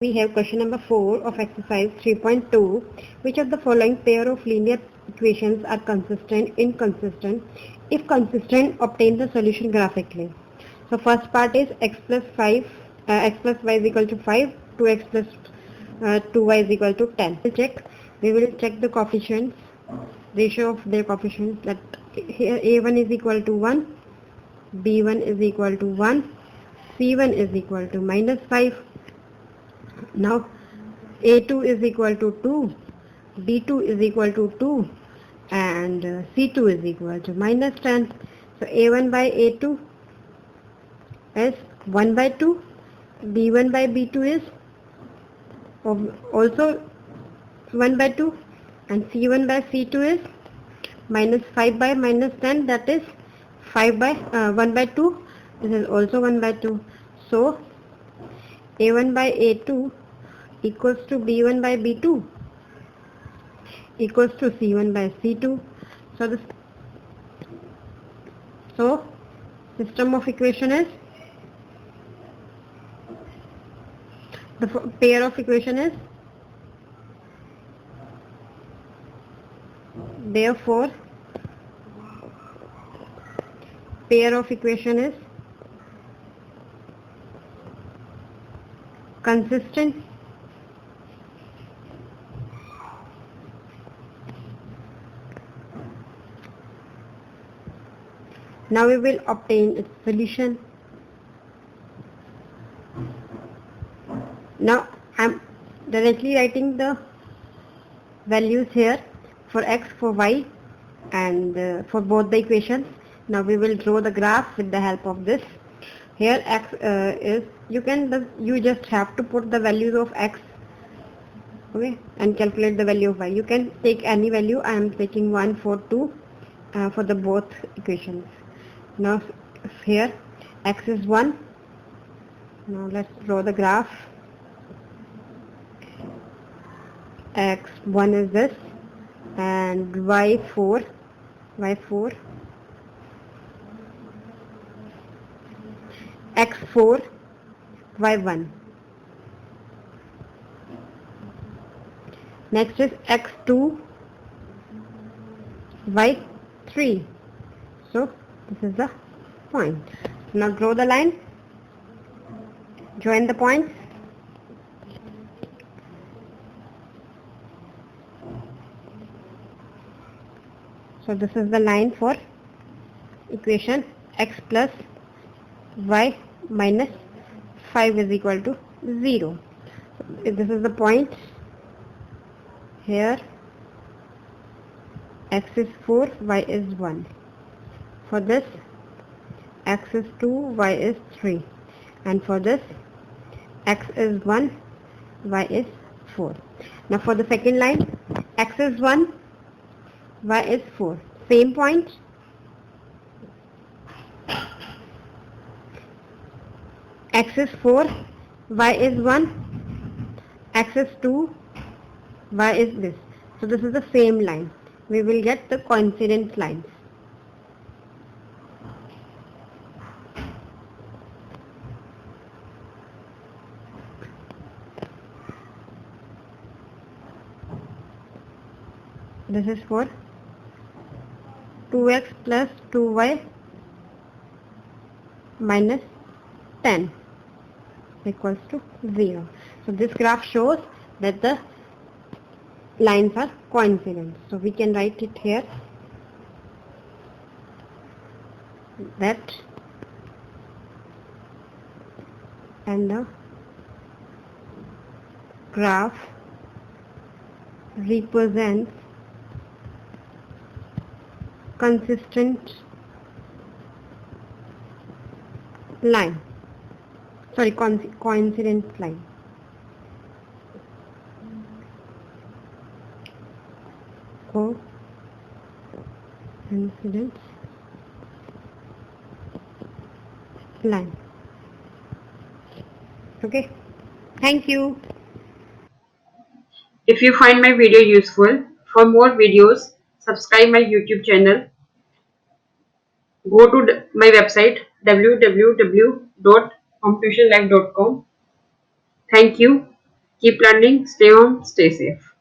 We have question number 4 of exercise 3.2. Which of the following pair of linear equations are consistent, inconsistent? If consistent, obtain the solution graphically. So first part is x plus 5, x plus y is equal to 5, 2x plus 2y is equal to 10. We will check the coefficients, ratio of their coefficients. That here a1 is equal to 1, b1 is equal to 1, c1 is equal to minus 5. Now A2 is equal to 2, B2 is equal to 2 and C2 is equal to minus 10. So A1 by A2 is 1 by 2, B1 by B2 is also 1 by 2 and C1 by C2 is minus 5 by minus 10, that is 5 by 1 by 2, this is also 1 by 2. So A1 by A2 equals to B1 by B2 equals to C1 by C2. So system of equation is, the pair of equation is, therefore pair of equation is consistent. Now we will obtain its solution. Now I am directly writing the values here for x, for y and for both the equations. Now we will draw the graph with the help of this. Here x is, you just have to put the values of x, okay, and calculate the value of y. You can take any value. I am taking 1, 4, 2 for the both equations. Now here x is 1. Now let's draw the graph. x1 is this and y4, x4, y1. Next is x2, y3. So this is the point. Now draw the line, join the points. So this is the line for equation x plus y minus 5 is equal to 0. So this is the point. Here x is 4, y is 1. For this x is 2, y is 3. And for this x is 1, y is 4. Now for the second line, x is 1, y is 4. Same point. X is 4, y is 1, x is 2, y is this. So this is the same line. We will get the coincident lines. This is for 2x plus 2y minus 10 equals to 0. So this graph shows that the lines are coincident. So we can write it here, that and the graph represents consistent line, sorry, coincident line. Coincidence line. Okay, thank you. If you find my video useful, for more videos, subscribe my YouTube channel. Go to my website www.hometuitionlive.com. Thank you. Keep learning, stay home, stay safe.